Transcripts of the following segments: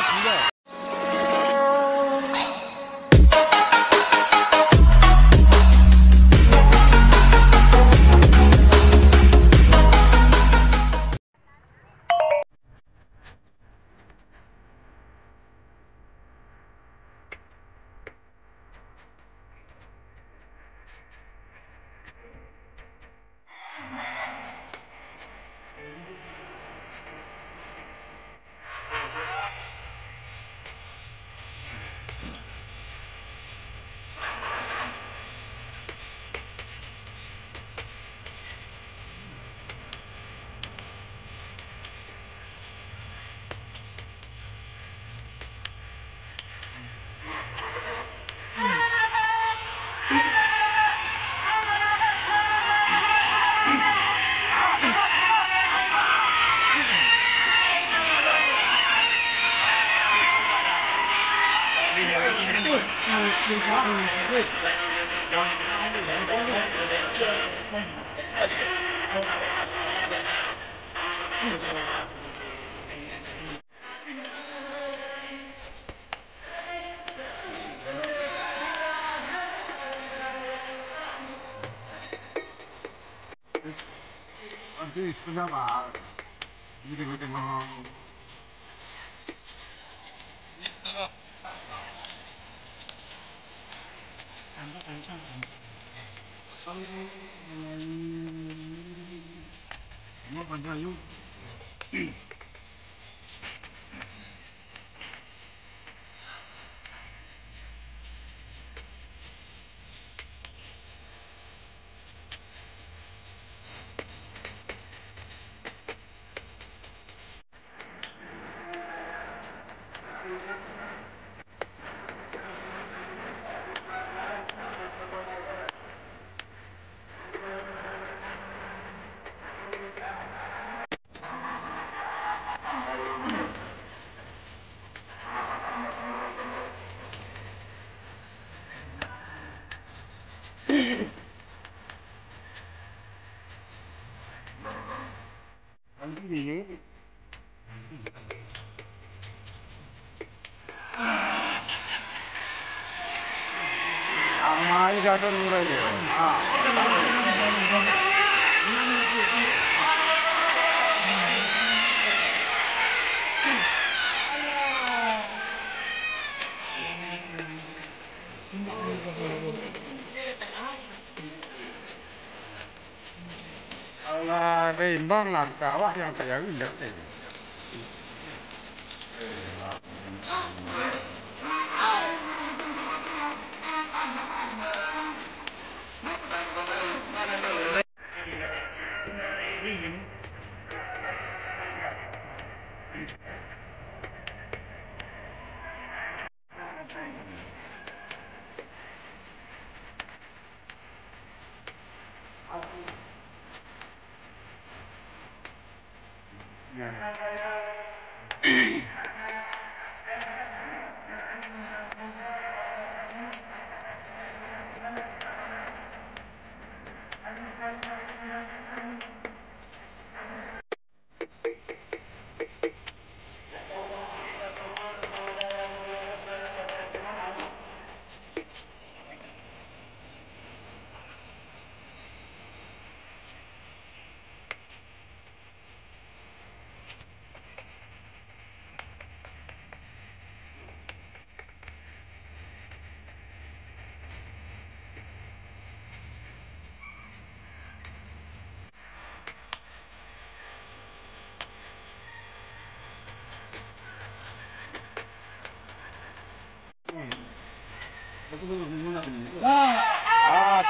急的。这不想把一个地方。我反正有。Ini jatuh murah ya. Kalau rimbang lah, kawah yang saya lihat ini.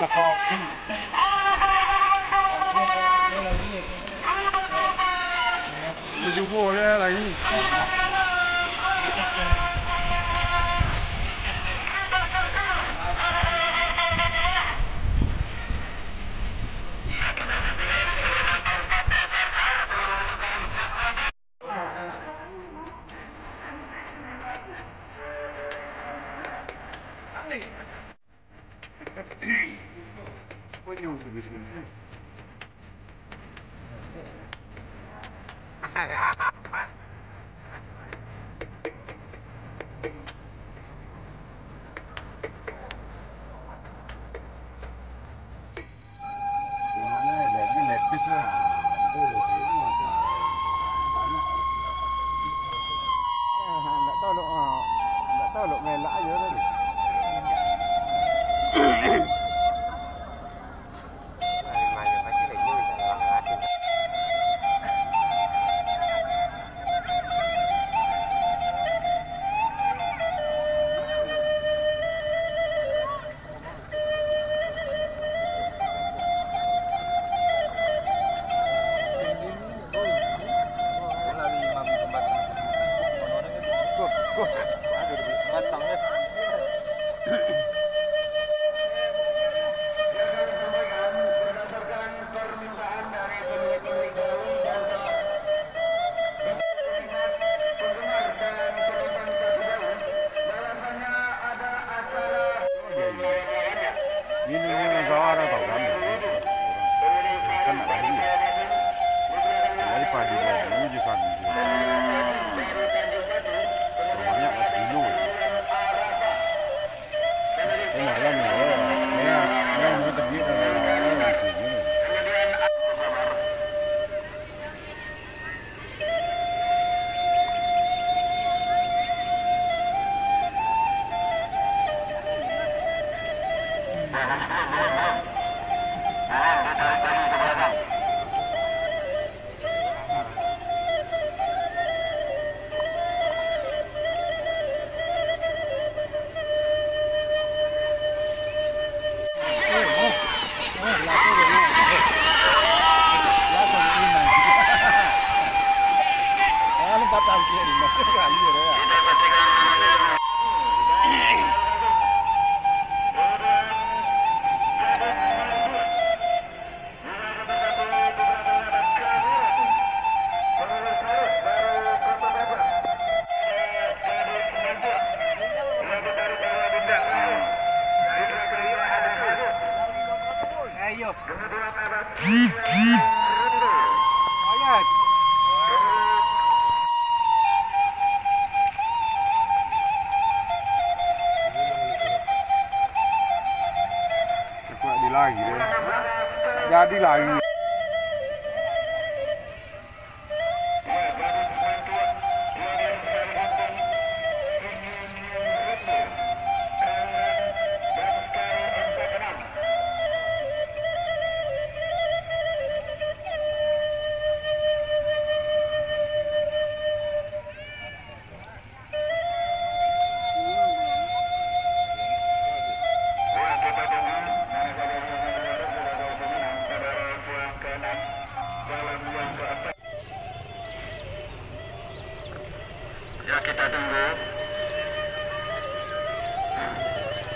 Cakap. Berjumpa dia lagi. lagi deh. Jadi lagi. Ya kita tunggu.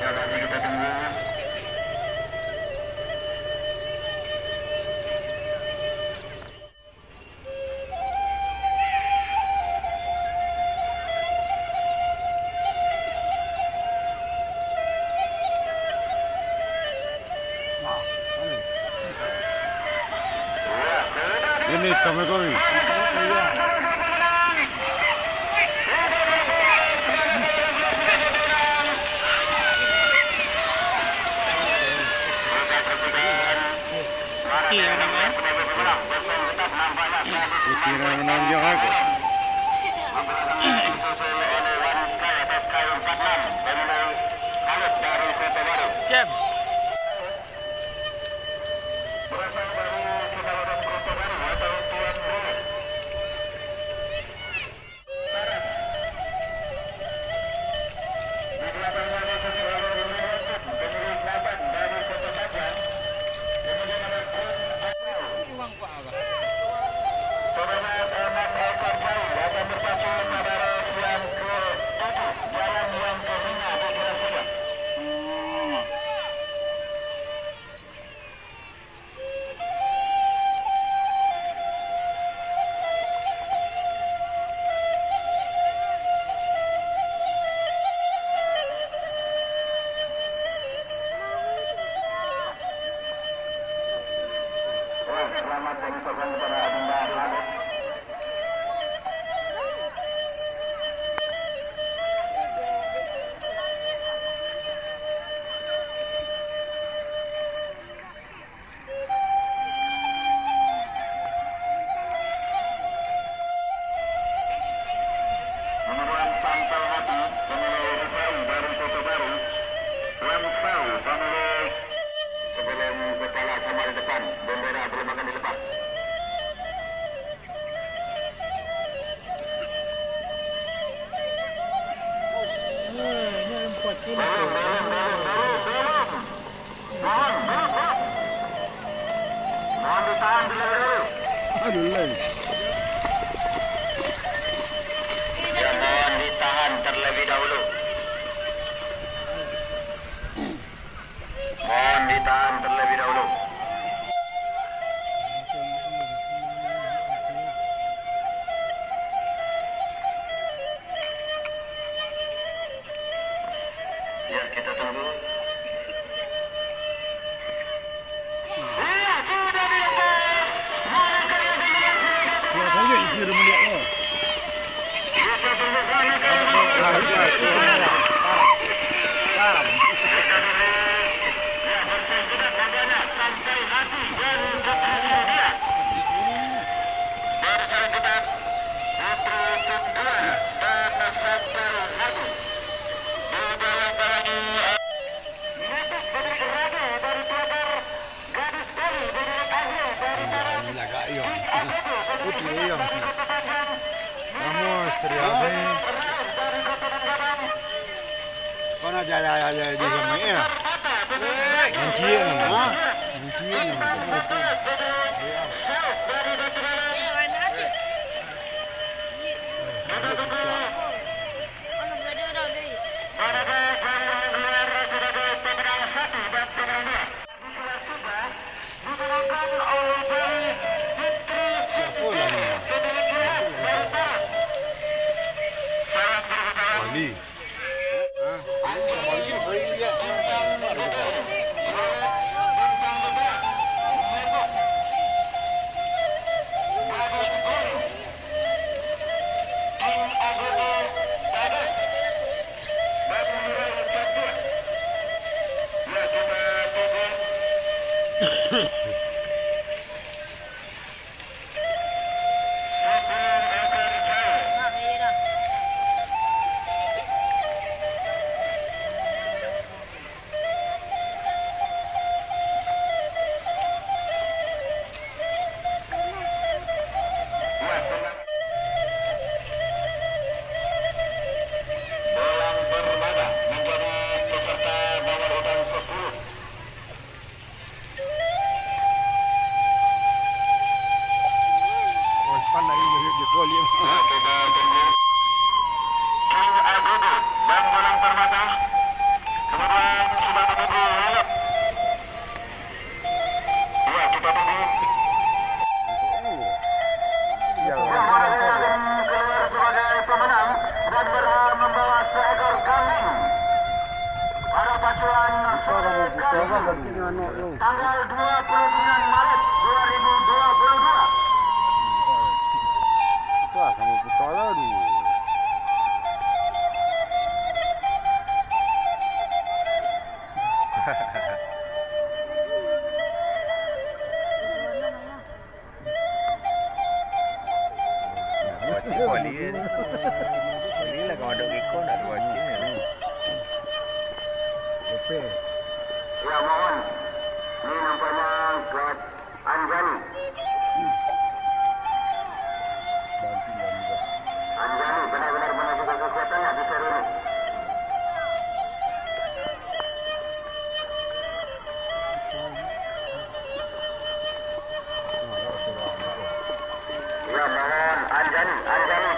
Ya nanti kita tunggu. Ini kami kami. Kira menonjol aku. Jam. Selamat mengucapkan kepada Adinda Labet. Meneruan sampai hati, pemilik Rifai dari Kota Baru, Langsau, pemilik sebelum kepala sama di depan, bendera belum akan dilepas. Mohon ditahan terlebih dahulu. Aduh lagi. Ya, mohon ditahan terlebih dahulu. Mohon ditahan terlebih dahulu. Ya, kita tunggu. Ya saja isi rumah lo. Kita tunggu sana ke Vamos, triabe. Kau nak jaya di rumah ya? Mencium, ha? Mencium. Boleh. Kita tunggu. King Agogo dan Bolang Permata. Kemudian sudah menunggu Walap. Ya, kita tunggu. Keluar sebagai pemenang dan berhak membawa seekor kambing pada pacuan sore kali ini, tanggal 29 Maret 2022. Wah, kamu putaran. Boleh lah kalau ada ekor nak watching ni. Ya, mohon. Ini nampaknya Guard Anjani. Anjani benar-benar menunjukkan kekuatannya di seri ini. Ya, mohon Anjani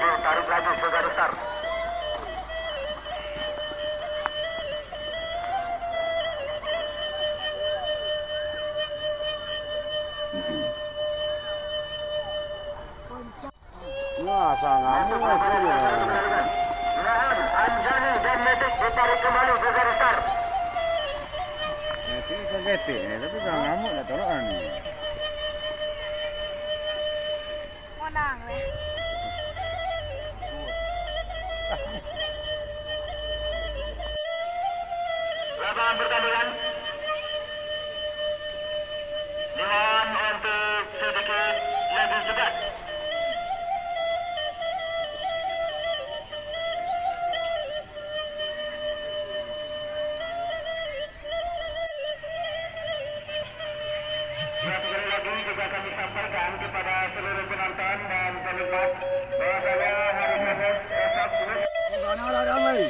ditarik lagi ke garis start. Wah, sangat Mohon Anjani dan Metik ditarik kembali ke garis start. Nanti kita getik ni, tapi jangan ngamuk nak tolak ni. Menang leh. Lapangan pertandingan dimohon untuk sedikit lebih cepat. Sekali lagi juga kami sampaikan kepada seluruh penonton dan penikmat bahwasanya hari ini esok Mana ramai?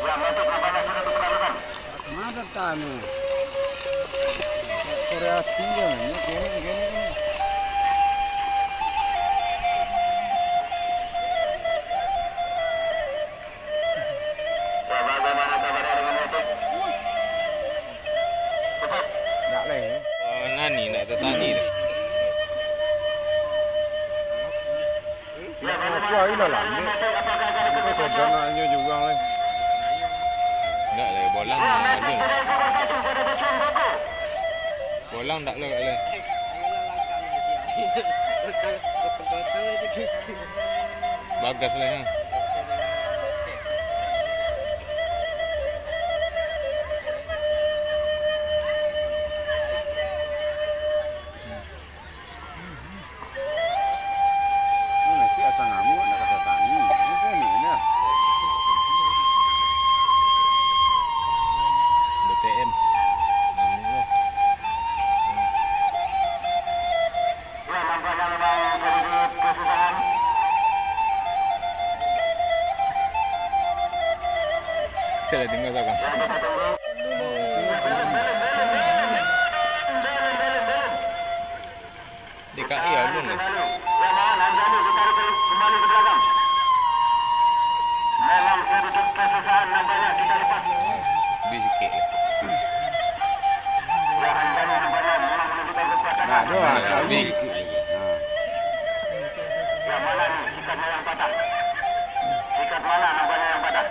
ya masuk nampaknya sudah diperlakukan. Mana datang ni? Korea tinggal ni, gini. Ya, bagaimana kabarnya dengan Metik? Cepat. Tak leh. Nani nak tertani ni. Ya, bagaimana Kuah ini lah. kabarnya dengan Metik? Apakah akan Kita ikut kau naknya juga leh. Tak lah bolang Ya, ada. Metik sudah ikut bersatu pada pacuan buku. Bolang tak lah kat lah. Bagas lah ha. Nanti asal ngamuk nak kata tani. Ini ni. BTM. Alhamdulillah. Ya, nampaknya memang sedikit kesusahan. Saya dah dengar kau kan. Ya, kita tunggu. DKI alun lah. Kembali. Ya, mohon Anjani ditarik kembali ke belakang. Memang sedikit kesusahan nampaknya kita lepas. Lebih sikit lah. Ya, Anjani nampaknya memang menunjukkan kekuatan. Nah, dua Ah, kali. ni. Ya, mana ni sikatnya yang patah? Sikat mana nampaknya yang patah?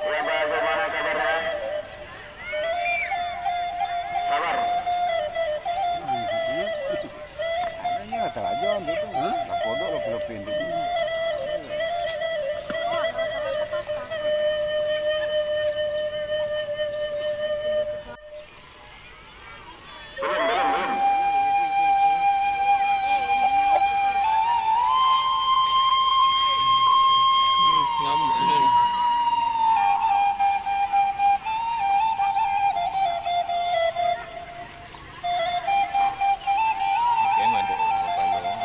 Ya, bagaimana kabarnya? Sabar. Ini kata aja tu. Nak kodok lah pula pendek. Belum. Ngamuk ni. Okey, ada kepala orang.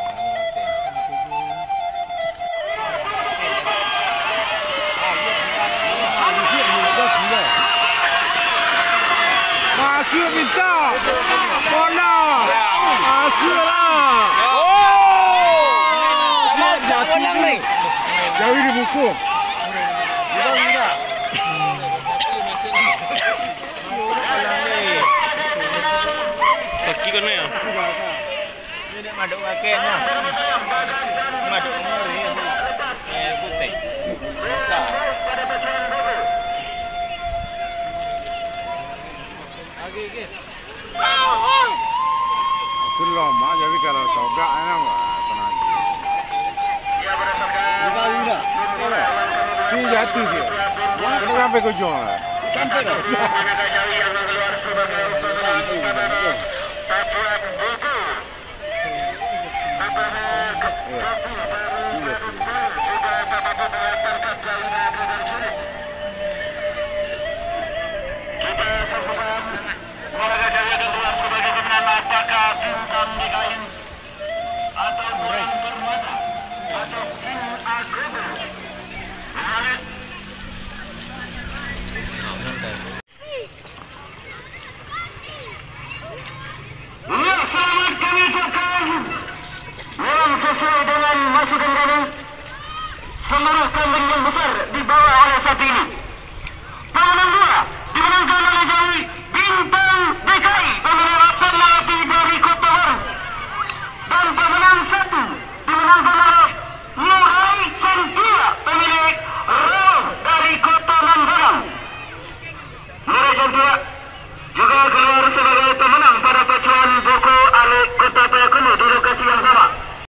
Ikut. Enggak. Kaki kan ya? Ini nak maduk kakek mah. Maduk mari. Putih. Besar. Lagi. Itulah mak jadi kalau togak enak tenang. Enggak. Ini jatuh dia. Ini sampai ke ujung lah. Sampai dah.